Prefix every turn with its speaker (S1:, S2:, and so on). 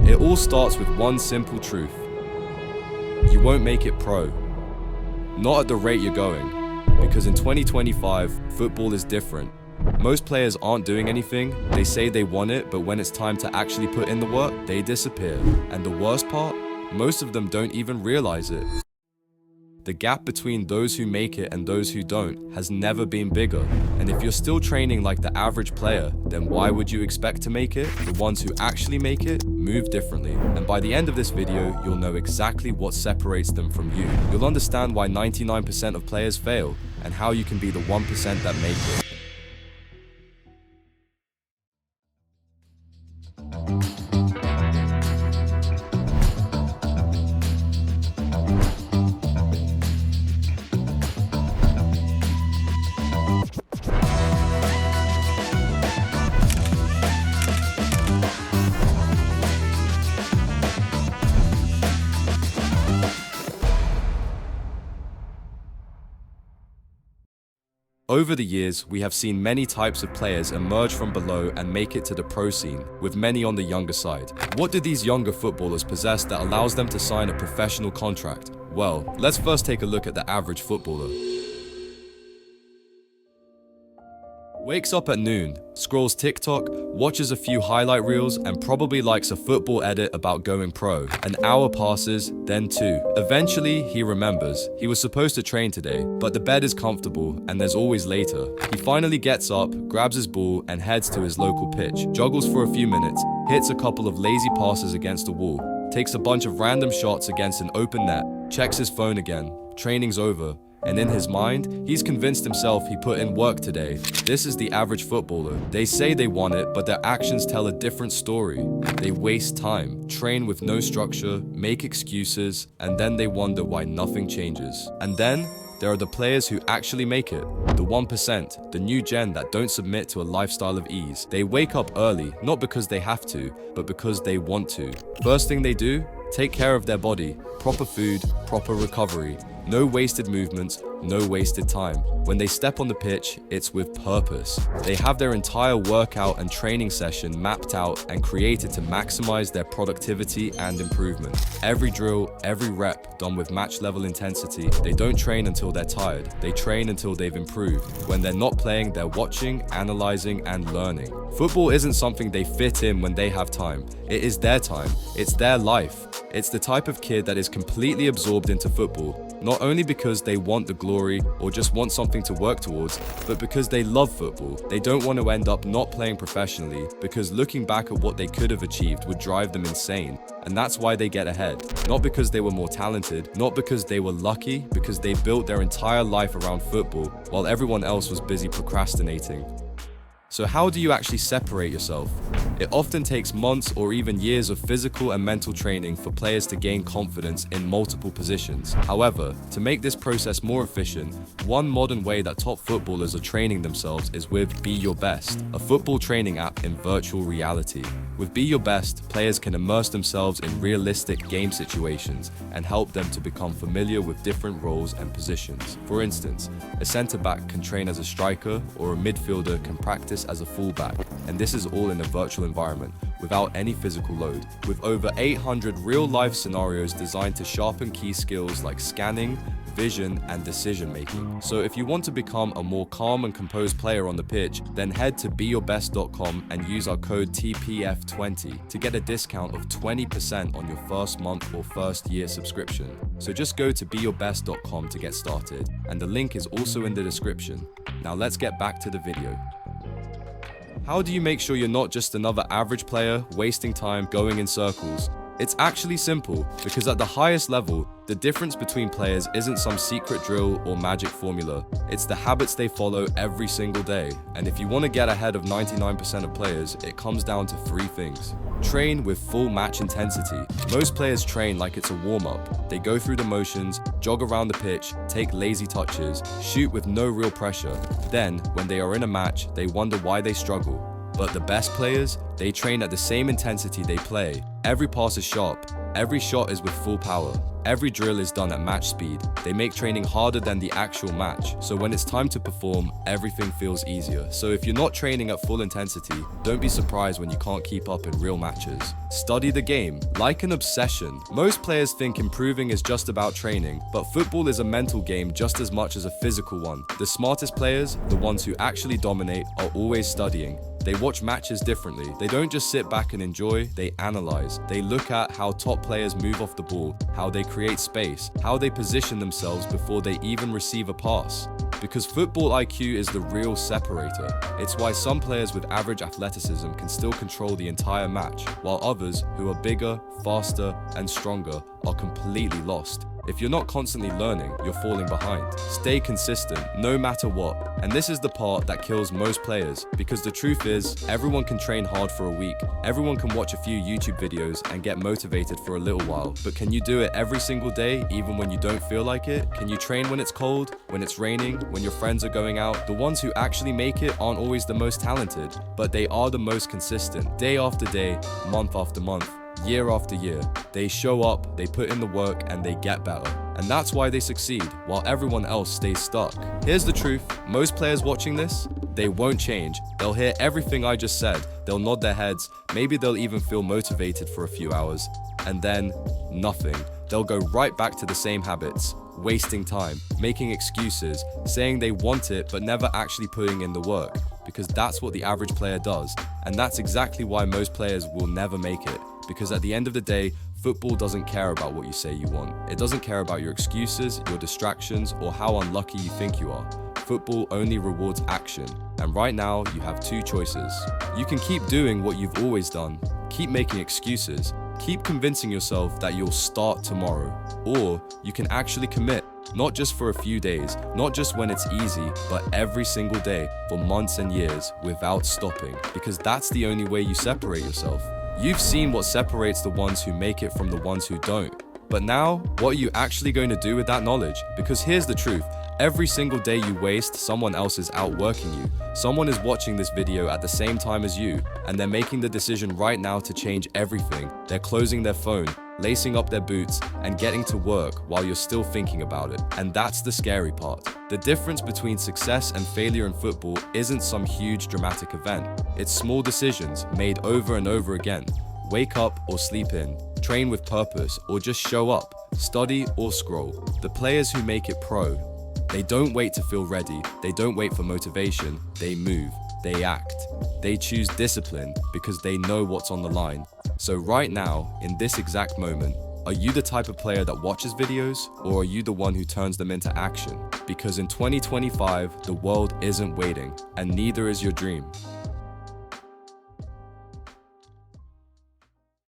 S1: It all starts with one simple truth. You won't make it pro. Not at the rate you're going, because in 2025, football is different. Most players aren't doing anything, they say they want it, but when it's time to actually put in the work, they disappear. And the worst part? Most of them don't even realize it. The gap between those who make it and those who don't has never been bigger. And if you're still training like the average player, then why would you expect to make it? The ones who actually make it move differently. And by the end of this video, you'll know exactly what separates them from you. You'll understand why 99% of players fail and how you can be the 1% that make it. Over the years, we have seen many types of players emerge from below and make it to the pro scene, with many on the younger side. What do these younger footballers possess that allows them to sign a professional contract? Well, let's first take a look at the average footballer. Wakes up at noon, scrolls TikTok, watches a few highlight reels, and probably likes a football edit about going pro. An hour passes, then two. Eventually, he remembers. He was supposed to train today, but the bed is comfortable, and there's always later. He finally gets up, grabs his ball, and heads to his local pitch. Joggles for a few minutes, hits a couple of lazy passes against the wall, takes a bunch of random shots against an open net, checks his phone again. Training's over. And in his mind, he's convinced himself he put in work today. This is the average footballer. They say they want it, but their actions tell a different story. They waste time, train with no structure, make excuses, and then they wonder why nothing changes. And then, there are the players who actually make it. The 1%, the new gen that don't submit to a lifestyle of ease. They wake up early, not because they have to, but because they want to. First thing they do, take care of their body. Proper food, proper recovery. No wasted movements, no wasted time. When they step on the pitch, it's with purpose. They have their entire workout and training session mapped out and created to maximize their productivity and improvement. Every drill, every rep done with match level intensity. They don't train until they're tired. They train until they've improved. When they're not playing, they're watching, analyzing, and learning. Football isn't something they fit in when they have time. It is their time. It's their life. It's the type of kid that is completely absorbed into football, not only because they want the glory or just want something to work towards, but because they love football. They don't want to end up not playing professionally, because looking back at what they could have achieved would drive them insane. And that's why they get ahead. Not because they were more talented, not because they were lucky, because they built their entire life around football while everyone else was busy procrastinating. So how do you actually separate yourself? It often takes months or even years of physical and mental training for players to gain confidence in multiple positions. However, to make this process more efficient, one modern way that top footballers are training themselves is with Be Your Best, a football training app in virtual reality. With Be Your Best, players can immerse themselves in realistic game situations and help them to become familiar with different roles and positions. For instance, a centre-back can train as a striker, or a midfielder can practice as a fullback, and this is all in a virtual environment without any physical load. With over 800 real-life scenarios designed to sharpen key skills like scanning, vision, and decision making. So if you want to become a more calm and composed player on the pitch, then head to BeYourBest.com and use our code TPF20 to get a discount of 20% on your first month or first year subscription. So just go to BeYourBest.com to get started, and the link is also in the description. Now let's get back to the video. How do you make sure you're not just another average player wasting time going in circles? It's actually simple, because at the highest level, the difference between players isn't some secret drill or magic formula. It's the habits they follow every single day. And if you want to get ahead of 99% of players, it comes down to three things. Train with full match intensity. Most players train like it's a warm-up. They go through the motions, jog around the pitch, take lazy touches, shoot with no real pressure. Then, when they are in a match, they wonder why they struggle. But the best players, they train at the same intensity they play. Every pass is sharp. Every shot is with full power. Every drill is done at match speed. They make training harder than the actual match. So when it's time to perform, everything feels easier. So if you're not training at full intensity, don't be surprised when you can't keep up in real matches. Study the game like an obsession. Most players think improving is just about training, but football is a mental game just as much as a physical one. The smartest players, the ones who actually dominate, are always studying. They watch matches differently. They don't just sit back and enjoy, they analyze. They look at how top players move off the ball, how they create space, how they position themselves before they even receive a pass. Because football IQ is the real separator. It's why some players with average athleticism can still control the entire match, while others who are bigger, faster, and stronger are completely lost. If you're not constantly learning, you're falling behind. Stay consistent, no matter what. And this is the part that kills most players, because the truth is, everyone can train hard for a week. Everyone can watch a few YouTube videos and get motivated for a little while. But can you do it every single day, even when you don't feel like it? Can you train when it's cold, when it's raining, when your friends are going out? The ones who actually make it aren't always the most talented, but they are the most consistent. Day after day, month after month. Year after year, they show up, they put in the work, and they get better. And that's why they succeed, while everyone else stays stuck. Here's the truth, most players watching this, they won't change. They'll hear everything I just said, they'll nod their heads, maybe they'll even feel motivated for a few hours, and then nothing. They'll go right back to the same habits, wasting time, making excuses, saying they want it but never actually putting in the work, because that's what the average player does. And that's exactly why most players will never make it. Because at the end of the day, football doesn't care about what you say you want. It doesn't care about your excuses, your distractions, or how unlucky you think you are. Football only rewards action. And right now, you have two choices. You can keep doing what you've always done, keep making excuses, keep convincing yourself that you'll start tomorrow. Or you can actually commit, not just for a few days, not just when it's easy, but every single day for months and years without stopping. Because that's the only way you separate yourself. You've seen what separates the ones who make it from the ones who don't. But now, what are you actually going to do with that knowledge? Because here's the truth. Every single day you waste, someone else is outworking you. Someone is watching this video at the same time as you, and they're making the decision right now to change everything. They're closing their phone, lacing up their boots, and getting to work while you're still thinking about it. And that's the scary part. The difference between success and failure in football isn't some huge dramatic event. It's small decisions made over and over again. Wake up or sleep in, train with purpose or just show up, study or scroll. The players who make it pro, they don't wait to feel ready, they don't wait for motivation, they move, they act. They choose discipline because they know what's on the line. So right now, in this exact moment, are you the type of player that watches videos, or are you the one who turns them into action? Because in 2025, the world isn't waiting, and neither is your dream.